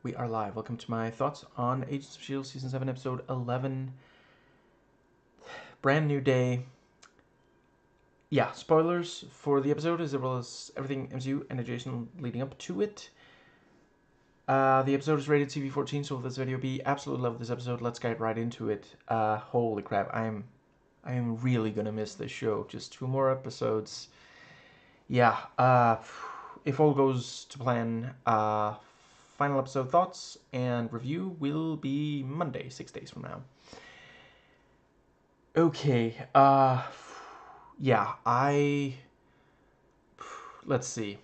We are live. Welcome to my thoughts on Agents of S.H.I.E.L.D. Season 7, Episode 11. Brand new day. Yeah, spoilers for the episode as well as everything MCU and adjacent leading up to it. The episode is rated TV-14, so will this video be? Absolutely love this episode. Let's get right into it. Holy crap, I am really gonna miss this show. Just 2 more episodes. Yeah, if all goes to plan, final episode thoughts and review will be Monday, 6 days from now. Okay, yeah, let's see.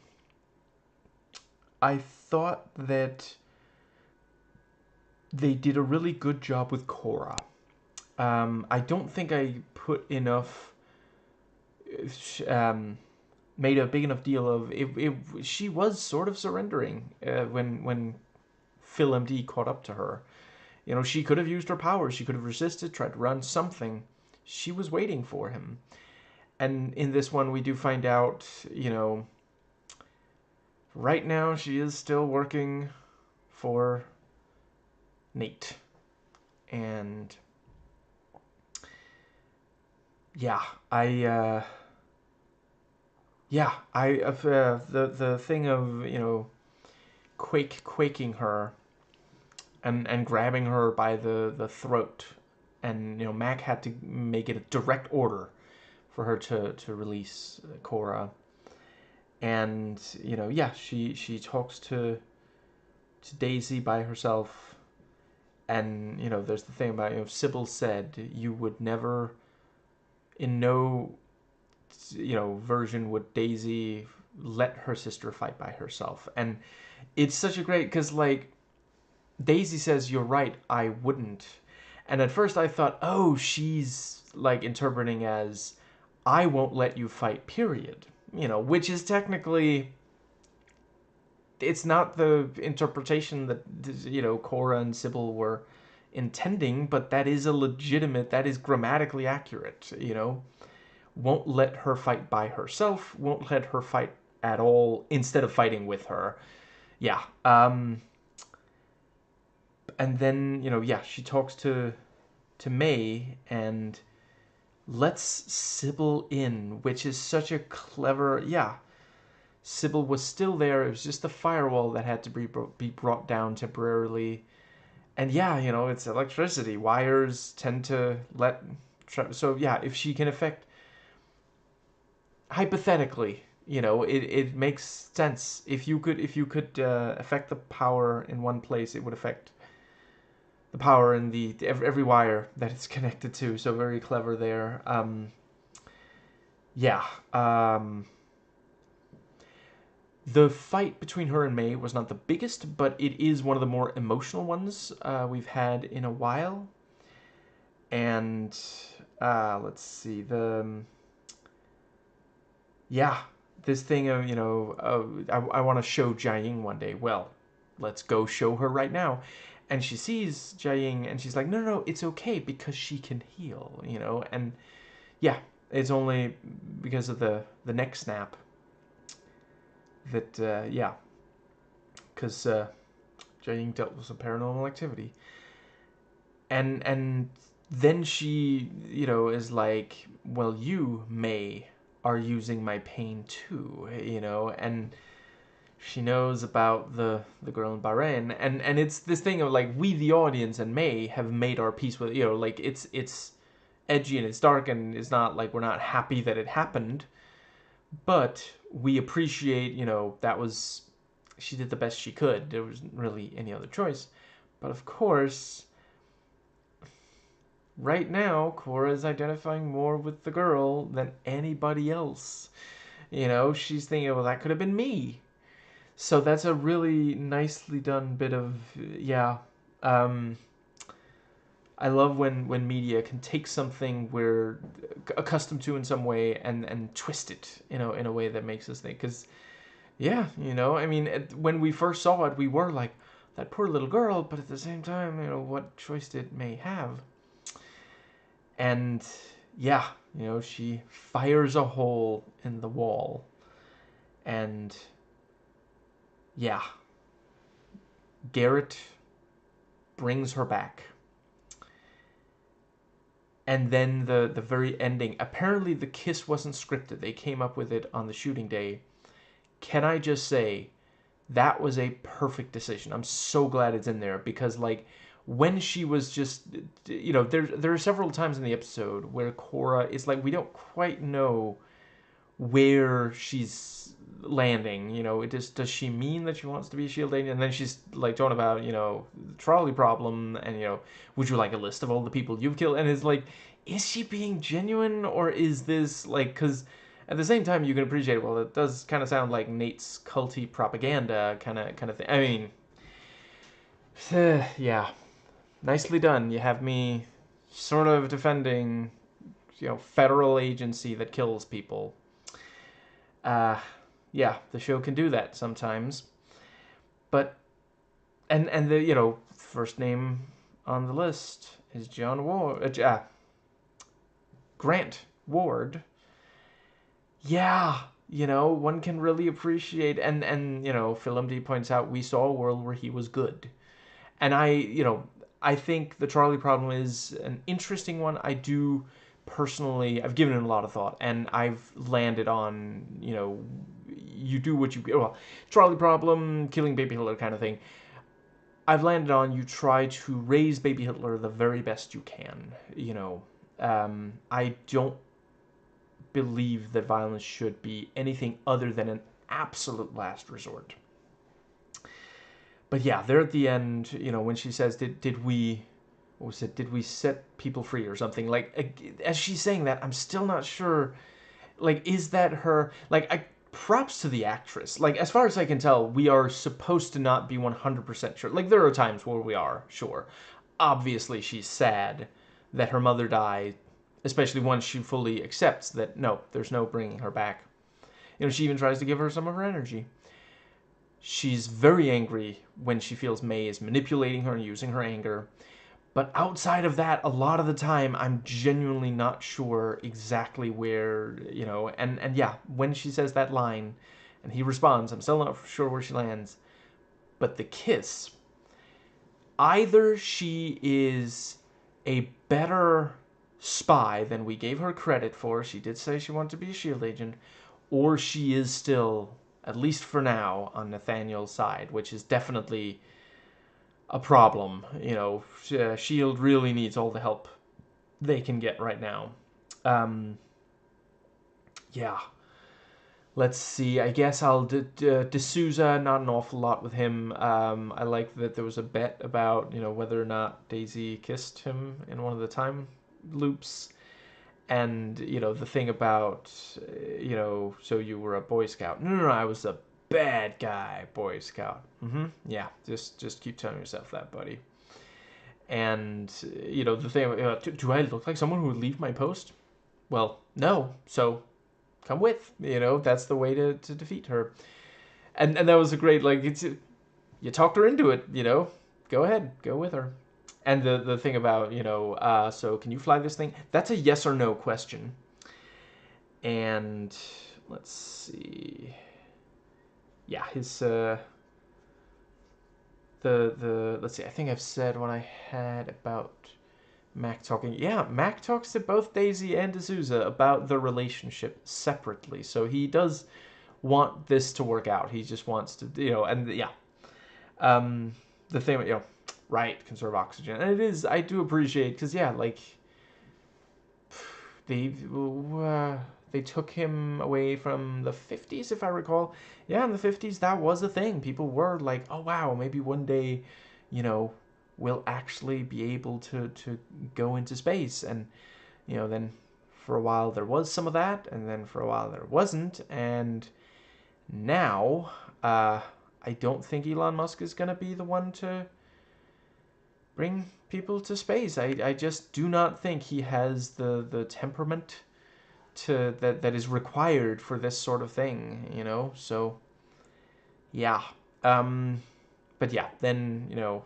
I thought that they did a really good job with Korra. I don't think I put enough, made a big enough deal of it. She was sort of surrendering when Phil MD caught up to her. You know, she could have used her powers. She could have resisted, tried to run something. She was waiting for him. And in this one, we do find out, you know, right now she is still working for Nate. And yeah, the thing of, you know, quaking her and grabbing her by the throat, and you know, Mac had to make it a direct order for her to release Korra. And you know, yeah, she talks to Daisy by herself. And you know, there's the thing about, you know, Sybil said you would never, in no, you know, version would Daisy let her sister fight by herself. And it's such a great, because like Daisy says, you're right, I wouldn't. And at first I thought, oh, she's like interpreting as, I won't let you fight, period. You know, which is technically, it's not the interpretation that, you know, Korra and Sybil were intending, but that is a legitimate, that is grammatically accurate, you know. Won't let her fight by herself, won't let her fight at all instead of fighting with her. Yeah. And then, you know, yeah, she talks to May and lets Sybil in, which is such a clever, yeah. Sybil was still there. It was just the firewall that had to be brought down temporarily. And yeah, you know, it's electricity. Wires tend to let... So yeah, if she can affect... Hypothetically, you know, it makes sense. If you could affect the power in one place, it would affect the power in the every wire that it's connected to. So very clever there. Yeah. The fight between her and May was not the biggest, but it is one of the more emotional ones we've had in a while. And let's see, yeah, this thing of, you know, I want to show Jiaying one day. Well, let's go show her right now. And she sees Jiaying and she's like, no, no, no, it's okay because she can heal, you know. And yeah, it's only because of the neck snap that, yeah, because Jiaying dealt with some paranormal activity. And then she, you know, is like, well, you, May, are using my pain too, you know. And she knows about the girl in Bahrain, and it's this thing of like, we the audience and May have made our peace with, you know, like it's edgy and it's dark and it's not like we're not happy that it happened, but we appreciate, you know, that was, she did the best she could. There wasn't really any other choice. But of course, right now, Korra is identifying more with the girl than anybody else. You know, she's thinking, well, that could have been me. So that's a really nicely done bit of, yeah. I love when media can take something we're accustomed to in some way and twist it, you know, in a way that makes us think. Because, yeah, you know, I mean, when we first saw it, we were like, that poor little girl, but at the same time, you know, what choice did May have? And yeah, you know, she fires a hole in the wall. And yeah, Garrett brings her back. And then the very ending, apparently the kiss wasn't scripted. They came up with it on the shooting day. Can I just say, that was a perfect decision. I'm so glad it's in there because, like, when she was just, there are several times in the episode where Cora is like, we don't quite know where she's landing. It just, does she mean that she wants to be a shield agent? And then she's like talking about the trolley problem, and would you like a list of all the people you've killed? And it's like, is she being genuine, or is this like, because at the same time you can appreciate, well, it does kind of sound like Nate's culty propaganda kind of thing. I mean, yeah, nicely done. You have me sort of defending federal agency that kills people. Yeah, the show can do that sometimes. But and the first name on the list is John Ward, Grant Ward. Yeah, one can really appreciate, and Phil MD points out, we saw a world where he was good. And I think the Charlie problem is an interesting one. I do personally, I've given it a lot of thought, and I've landed on, you do what you, well, Charlie problem, killing baby Hitler kind of thing. I've landed on, you try to raise baby Hitler the very best you can. I don't believe that violence should be anything other than an absolute last resort. But yeah, there at the end, when she says, did we, what was it, did we set people free or something? Like, as she's saying that, I'm still not sure, like, is that her, like, props to the actress. Like, as far as I can tell, we are supposed to not be 100% sure. Like, there are times where we are, sure. Obviously, she's sad that her mother died, especially once she fully accepts that, no, there's no bringing her back. She even tries to give her some of her energy. She's very angry when she feels May is manipulating her and using her anger. But outside of that, a lot of the time, I'm genuinely not sure exactly where, and yeah, when she says that line, and he responds, I'm still not sure where she lands. But the kiss, either she is a better spy than we gave her credit for, she did say she wanted to be a shield agent, or she is still, at least for now, on Nathaniel's side, which is definitely a problem. S.H.I.E.L.D. really needs all the help they can get right now. Yeah. Let's see. I guess I'll D'Souza, not an awful lot with him. I like that there was a bet about whether or not Daisy kissed him in one of the time loops, and the thing about so you were a Boy Scout. No, I was a bad guy Boy Scout. Yeah, just keep telling yourself that, buddy. And the thing, do I look like someone who would leave my post? Well, no. So come with. That's the way to defeat her. And that was a great, like, you talked her into it. Go ahead, go with her. And the thing about so can you fly this thing? That's a yes or no question. And let's see. Yeah, his let's see. I think I've said what I had about Mac talking. Yeah, Mac talks to both Daisy and D'Souza about the relationship separately. So he does want this to work out. He just wants to, and yeah. The thing, right, conserve oxygen. And it is, I do appreciate, because yeah, like, they took him away from the 50s, if I recall. Yeah, in the 50s, that was a thing. People were like, oh, wow, maybe one day, we'll actually be able to go into space. And, then for a while there was some of that, and then for a while there wasn't. And now, I don't think Elon Musk is going to be the one to bring people to space. I just do not think he has the temperament that is required for this sort of thing, So, yeah. But yeah, then,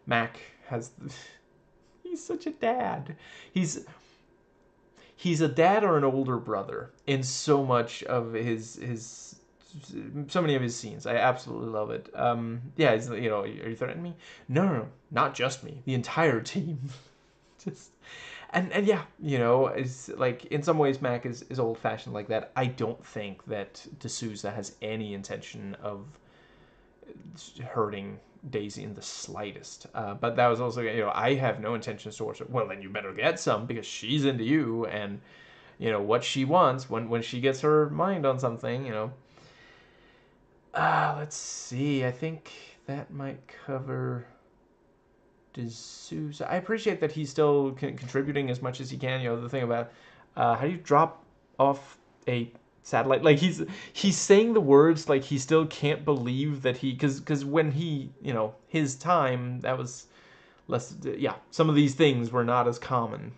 Mac has... He's such a dad. He's a dad or an older brother in so much of his so many of his scenes. I absolutely love it. Yeah, it's, you know, are you threatening me? No, no, no, not just me. The entire team. Just and yeah, you know, it's like in some ways Mac is old fashioned like that. I don't think that D'Souza has any intention of hurting Daisy in the slightest. But that was also, you know, I have no intentions towards her. Well, then you better get some because she's into you, and you know what she wants when she gets her mind on something. You know. Let's see. I think that might cover D'Souza. I appreciate that he's still contributing as much as he can. You know, the thing about how do you drop off a satellite? Like he's saying the words like he still can't believe that he because when he, you know, his time, that was less. Yeah, some of these things were not as common.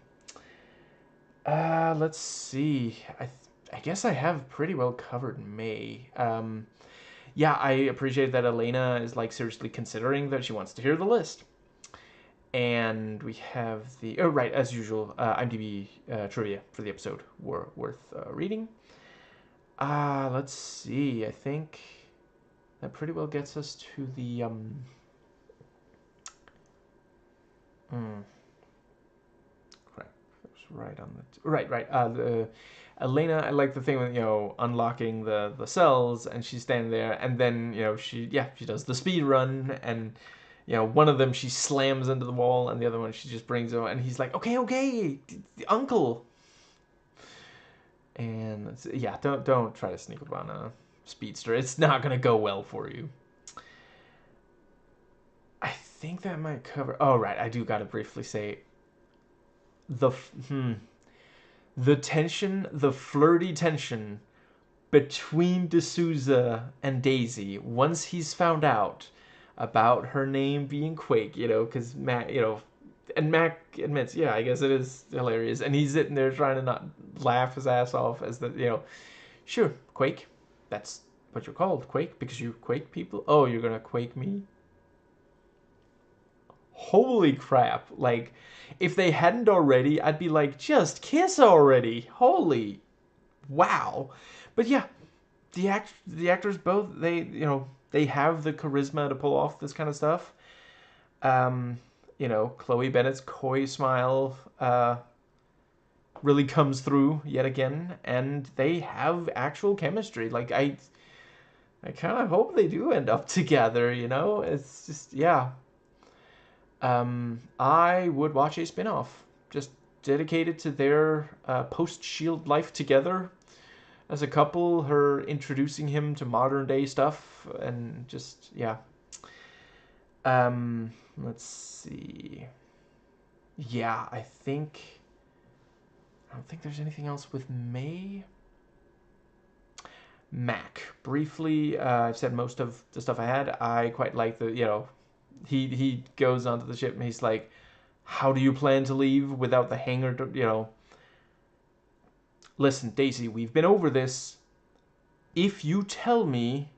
Let's see. I guess I have pretty well covered May. Yeah, I appreciate that Elena is like seriously considering that she wants to hear the list. And we have the, oh right, as usual, IMDb trivia for the episode worth reading. Let's see. I think that pretty well gets us to the crap. That was right on the right. The Elena, I like the thing with, you know, unlocking the cells, and she's standing there, and then, you know, she does the speed run, and you know, one of them she slams into the wall, and the other one she just brings him, and he's like, okay, uncle. And yeah, don't try to sneak up on a speedster. It's not gonna go well for you. I think that might cover. Oh right, I do gotta briefly say the tension, the flirty tension between D'Souza and Daisy once he's found out about her name being Quake, you know, because Mac, you know, and Mac admits, yeah, I guess it is hilarious, and he's sitting there trying to not laugh his ass off as the, you know, sure, Quake, that's what you're called, Quake, because you quake people. Oh, you're gonna quake me? Holy crap! Like, if they hadn't already, I'd be like, just kiss already. Holy wow! But yeah, the actors both, they, you know, they have the charisma to pull off this kind of stuff. You know, Chloe Bennett's coy smile really comes through yet again, and they have actual chemistry. Like I kind of hope they do end up together. You know, it's just, yeah. I would watch a spin-off just dedicated to their post-Shield life together as a couple, her introducing him to modern day stuff, and just, yeah. Let's see. Yeah, I don't think there's anything else with May. Mac. Briefly, I've said most of the stuff I had. I quite like the, you know, he goes onto the ship and he's like, how do you plan to leave without the hangar, you know? Listen, Daisy, we've been over this. If you tell me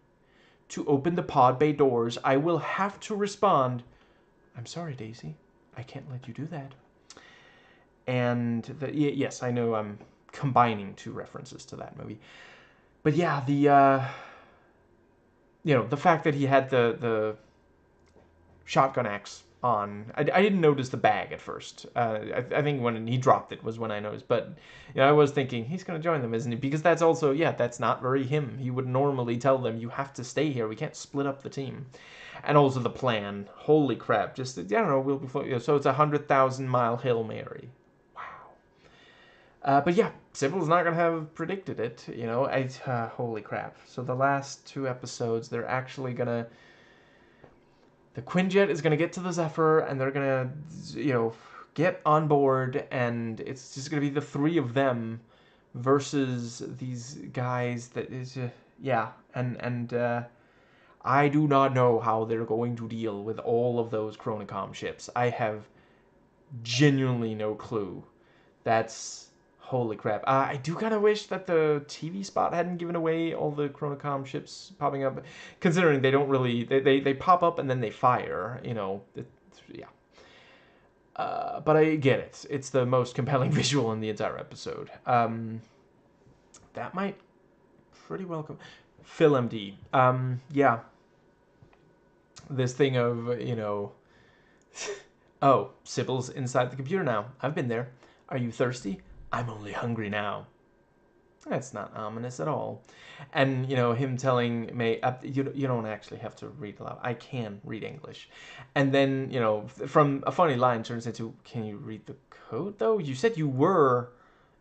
to open the pod bay doors, I will have to respond, I'm sorry, Daisy. I can't let you do that. And yes, I know I'm combining two references to that movie. But yeah, the you know, the fact that he had the shotgun axe on, I didn't notice the bag at first. I think when he dropped it was when I noticed. But you know, I was thinking he's gonna join them, isn't he? Because that's also, yeah, that's not very him. He would normally tell them, you have to stay here. We can't split up the team. And also the plan. Holy crap! Just, I don't know. We'll be, you know, so it's 100,000-mile Hail Mary. But yeah, Sybil's not gonna have predicted it, you know. Holy crap! So the last two episodes, they're actually gonna, the Quinjet is gonna get to the Zephyr, and they're gonna, you know, get on board, and it's just gonna be the three of them versus these guys. That is, yeah, and I do not know how they're going to deal with all of those Chronicom ships. I have genuinely no clue. That's, holy crap. I do kind of wish that the TV spot hadn't given away all the Chronicom ships popping up, considering they don't really, they pop up and then they fire, you know. Yeah. But I get it. It's the most compelling visual in the entire episode. That might pretty well come. Phil MD. Yeah, this thing of, oh, Sybil's inside the computer now. I've been there. Are you thirsty? I'm only hungry now. That's not ominous at all. And, him telling May, you don't actually have to read aloud. I can read English. And then, from a funny line turns into, can you read the code, though? You said you were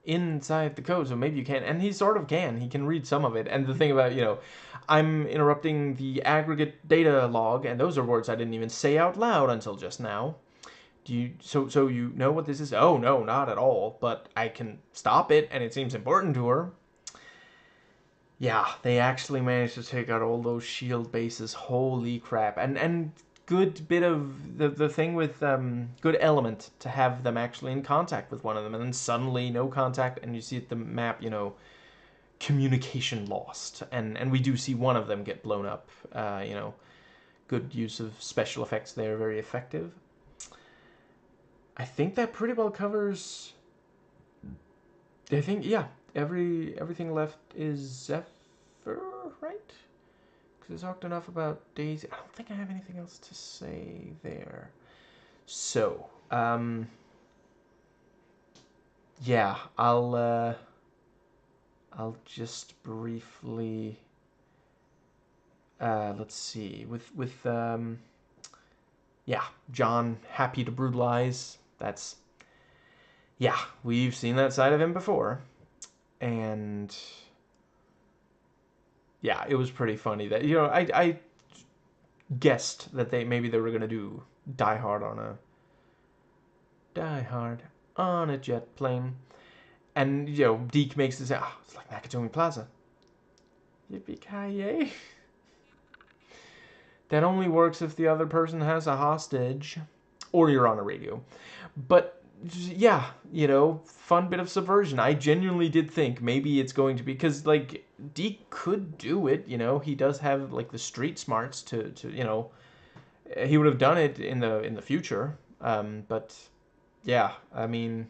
inside the code, so maybe you can. And he sort of can. He can read some of it. And the thing about, I'm interrupting the aggregate data log, and those are words I didn't even say out loud until just now. Do you so you know what this is? Oh no, not at all. But I can stop it, and it seems important to her. Yeah, they actually managed to take out all those shield bases. Holy crap! And good bit of the thing with good element to have them actually in contact with one of them, and then suddenly no contact, and you see at the map, communication lost, and we do see one of them get blown up. Good use of special effects there, very effective. I think that pretty well covers. I think, yeah, everything left is Zephyr, right? Because I talked enough about Daisy. I don't think I have anything else to say there. So, yeah, I'll just briefly, let's see, yeah, John happy to brutalize. That's, yeah, we've seen that side of him before. And yeah, it was pretty funny that, I guessed that maybe they were going to do Die Hard on a jet plane. And, Deke makes this, it's like Nakatomi Plaza. Yippee-ki-yay. That only works if the other person has a hostage. Or you're on a radio. But, yeah, fun bit of subversion. I genuinely did think maybe it's going to be... Because, like, Deke could do it, He does have, like, the street smarts to He would have done it in the future. But, yeah, I mean...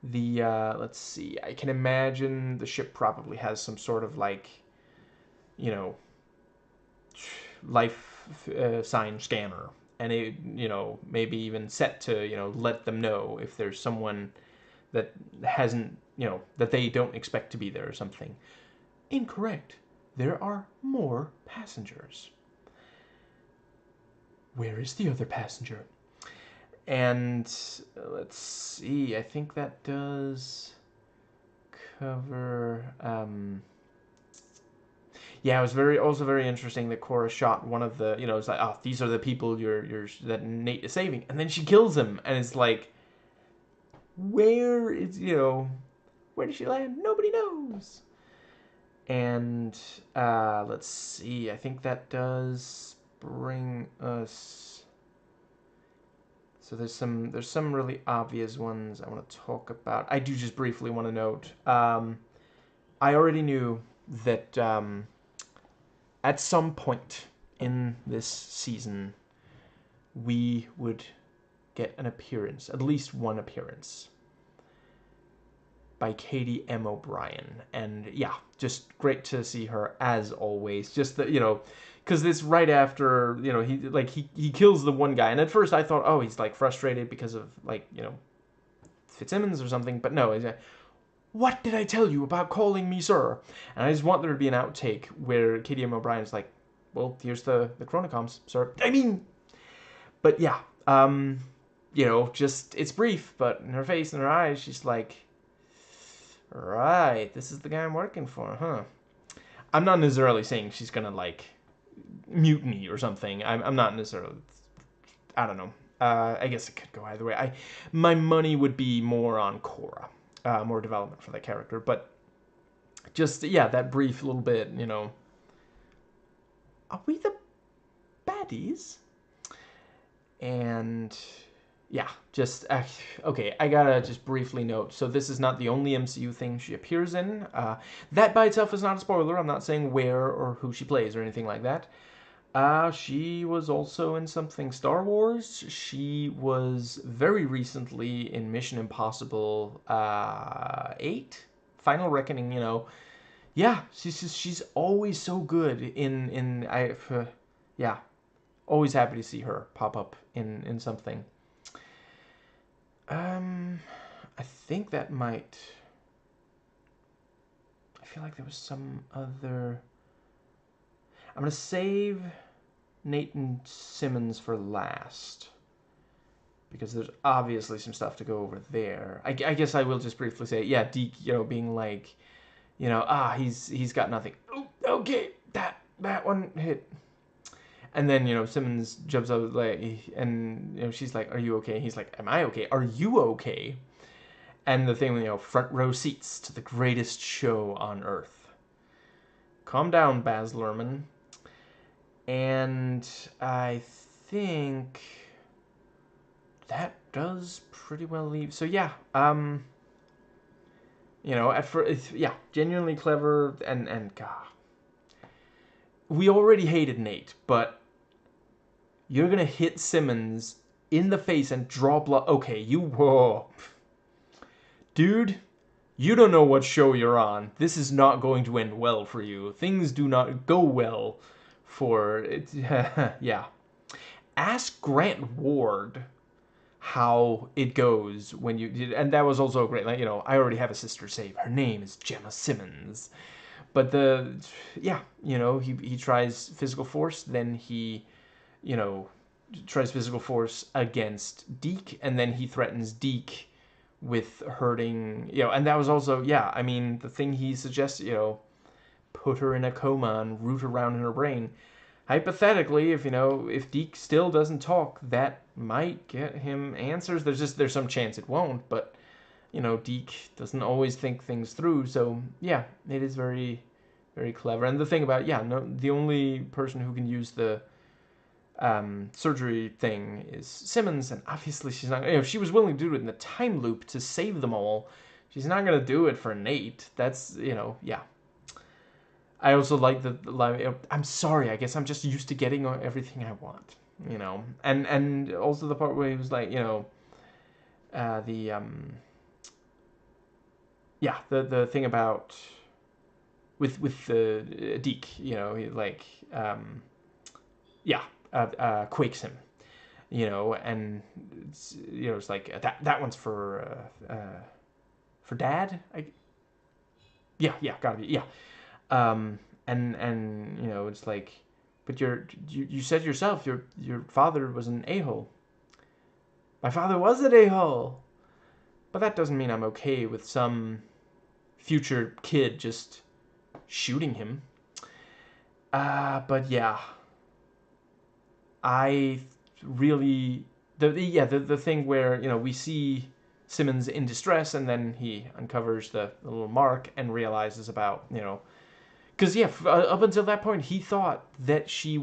let's see, I can imagine the ship probably has some sort of, like, life sign scanner, and it maybe even set to let them know if there's someone that hasn't that they don't expect to be there or something. Incorrect. There are more passengers. Where is the other passenger? And let's see, I think that does cover yeah, it was also very interesting that Cora shot one of the, it's like, oh, these are the people that Nate is saving, and then she kills him, and it's like, where did she land? Nobody knows. And let's see, I think that does bring us. So there's some really obvious ones I want to talk about. I do just briefly want to note. I already knew that. At some point in this season, we would get an appearance, at least one appearance, by Katie M. O'Brien. And yeah, just great to see her as always. Just that, because this right after, he kills the one guy. And at first I thought, oh, he's like frustrated because of like, Fitzsimmons or something. But no, he's like, what did I tell you about calling me sir? And I just want there to be an outtake where Katie M. O'Brien is like, well, here's the chronocoms, sir. I mean, but yeah, just, it's brief, but in her face and her eyes, she's like, right, this is the guy I'm working for, huh? I'm not necessarily saying she's gonna, like, mutiny or something. I'm not necessarily, I don't know. I guess it could go either way. My money would be more on Cora. More development for that character, but just, yeah, that brief little bit, are we the baddies? And yeah, just okay, I gotta just briefly note, so this is not the only MCU thing she appears in. That by itself is not a spoiler. I'm not saying where or who she plays or anything like that. She was also in something Star Wars. She was very recently in Mission Impossible 8, Final Reckoning, yeah, she's always so good yeah, always happy to see her pop up in something. Um, I think that might. I feel like there was some other. I'm gonna save Nathan Simmons for last because there's obviously some stuff to go over there. I guess I will just briefly say, yeah, Deke, being like, he's got nothing. Oh, okay, that one hit. And then, Simmons jumps up like, and she's like, "Are you okay?" He's like, "Am I okay? Are you okay?" And the thing, front row seats to the greatest show on earth. Calm down, Baz Luhrmann. And I think that does pretty well leave. So yeah, at first, yeah, genuinely clever and God, we already hated Nate, but you're gonna hit Simmons in the face and draw blood. Okay, whoa, dude. You don't know what show you're on. This is not going to end well for you. Things do not go well for it. Yeah. Ask Grant Ward how it goes when you, and that was also great. Like, I already have a sister save. Her name is Gemma Simmons. But yeah, he tries physical force, then he, you know, tries physical force against Deke, and then he threatens Deke with hurting, and that was also, yeah, I mean, the thing he suggests, put her in a coma and root around in her brain. Hypothetically, if Deke still doesn't talk, that might get him answers. There's some chance it won't, but Deke doesn't always think things through. So yeah, it is very, very clever. And the thing about, yeah, no, the only person who can use the surgery thing is Simmons, and obviously she's not. She was willing to do it in the time loop to save them all. She's not gonna do it for Nate. That's yeah. I also like the line. I'm sorry. I guess I'm just used to getting everything I want. And also the part where he was like, the yeah, the thing about with the Deke, like yeah, quakes him, and it's like that one's for Dad. Yeah, gotta be, yeah. And it's like, but you said yourself your father was an a-hole. My father was an a-hole, but that doesn't mean I'm okay with some future kid just shooting him. But yeah, I really the thing where we see Simmons in distress, and then he uncovers the little mark and realizes about because yeah, up until that point he thought that she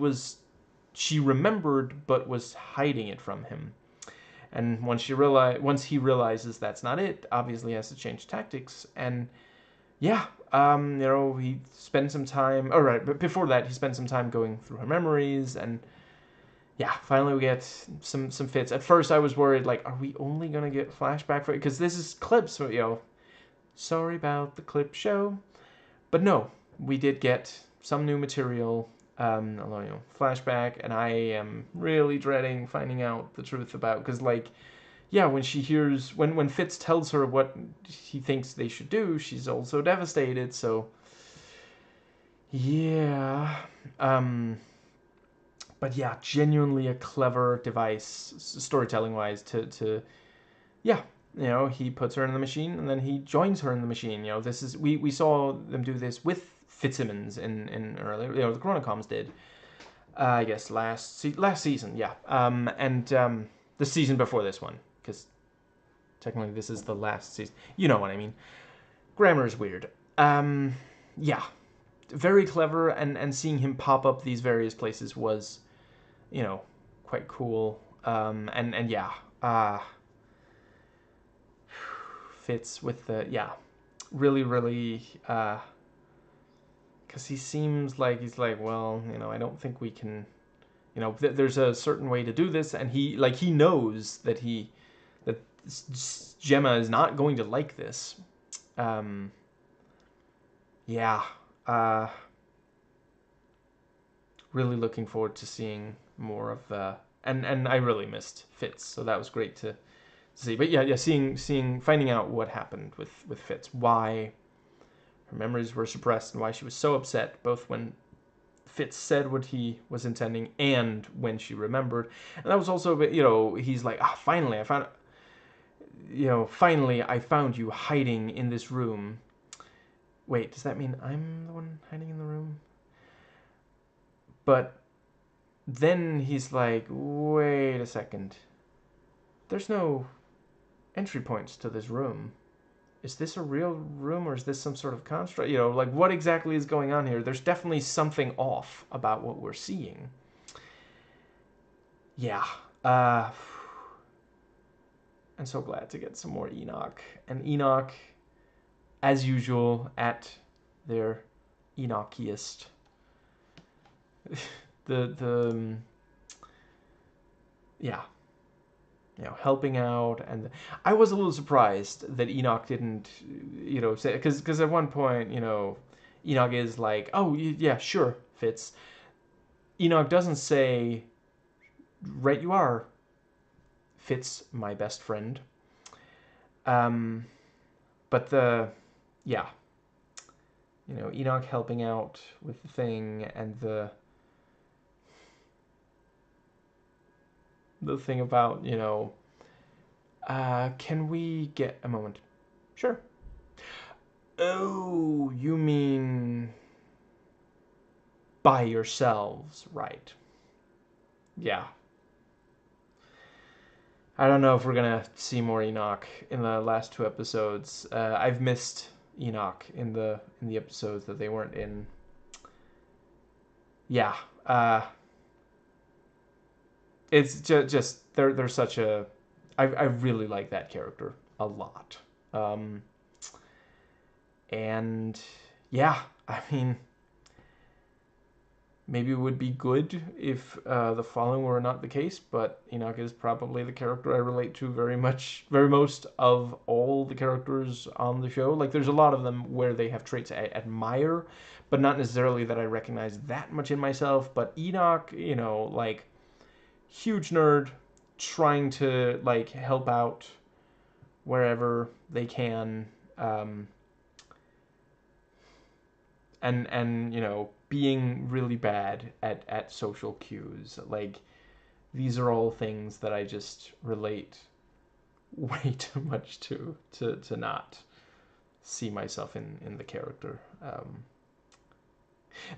remembered but was hiding it from him, and once he realizes that's not it, obviously he has to change tactics. And yeah, he spends some time. All right, but before that, he spends some time going through her memories, and yeah, finally we get some fits. At first, I was worried, like, are we only gonna get flashback for it? Because this is clips, so sorry about the clip show, but no, we did get some new material. Flashback, and I am really dreading finding out the truth about, because like, yeah, when she hears when Fitz tells her what he thinks they should do, she's also devastated. So yeah, but yeah, genuinely a clever device, storytelling wise, to yeah, he puts her in the machine and then he joins her in the machine. This is we saw them do this with Fitzsimmons in earlier, the Chronicoms did. I guess last season, yeah, and the season before this one, because technically this is the last season. You know what I mean? Grammar is weird. Yeah, very clever, and seeing him pop up these various places was, quite cool. And yeah, fits with the really really because he seems like he's like, well, I don't think we can, there's a certain way to do this, and he knows that Gemma is not going to like this. Yeah, Uh, really looking forward to seeing more of and I really missed Fitz, so that was great to see. But yeah, finding out what happened with Fitz, why her memories were suppressed, and why she was so upset, both when Fitz said what he was intending and when she remembered. And that was also, he's like, finally, finally I found you hiding in this room. Wait, does that mean I'm the one hiding in the room? But then he's like, wait a second. There's no entry points to this room. Is this a real room or is this some sort of construct? Like what exactly is going on here? There's definitely something off about what we're seeing. Yeah. I'm so glad to get some more Enoch. And Enoch, as usual, at their Enochiest. the yeah, helping out, and I was a little surprised that Enoch didn't, say, because at one point, Enoch is like, oh yeah, sure, Fitz. Enoch doesn't say, right, you are, Fitz, my best friend. But yeah, Enoch helping out with the thing, and the thing about, can we get a moment? Sure. Oh, you mean by yourselves, right? Yeah. I don't know if we're gonna see more Enoch in the last two episodes. I've missed Enoch in the episodes that they weren't in. Yeah. It's just they're such a. I really like that character a lot. Um, and yeah, I mean, maybe it would be good if the following were not the case, but Enoch is probably the character I relate to very most of all the characters on the show. Like, there's a lot of them where they have traits I admire, but not necessarily that I recognize that much in myself. But Enoch, like, huge nerd, trying to, like, help out wherever they can. Um, and being really bad at social cues, like these are all things that I just relate way too much to not see myself in the character.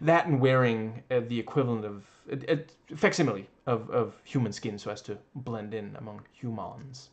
That and wearing the equivalent of a facsimile of human skin so as to blend in among humans.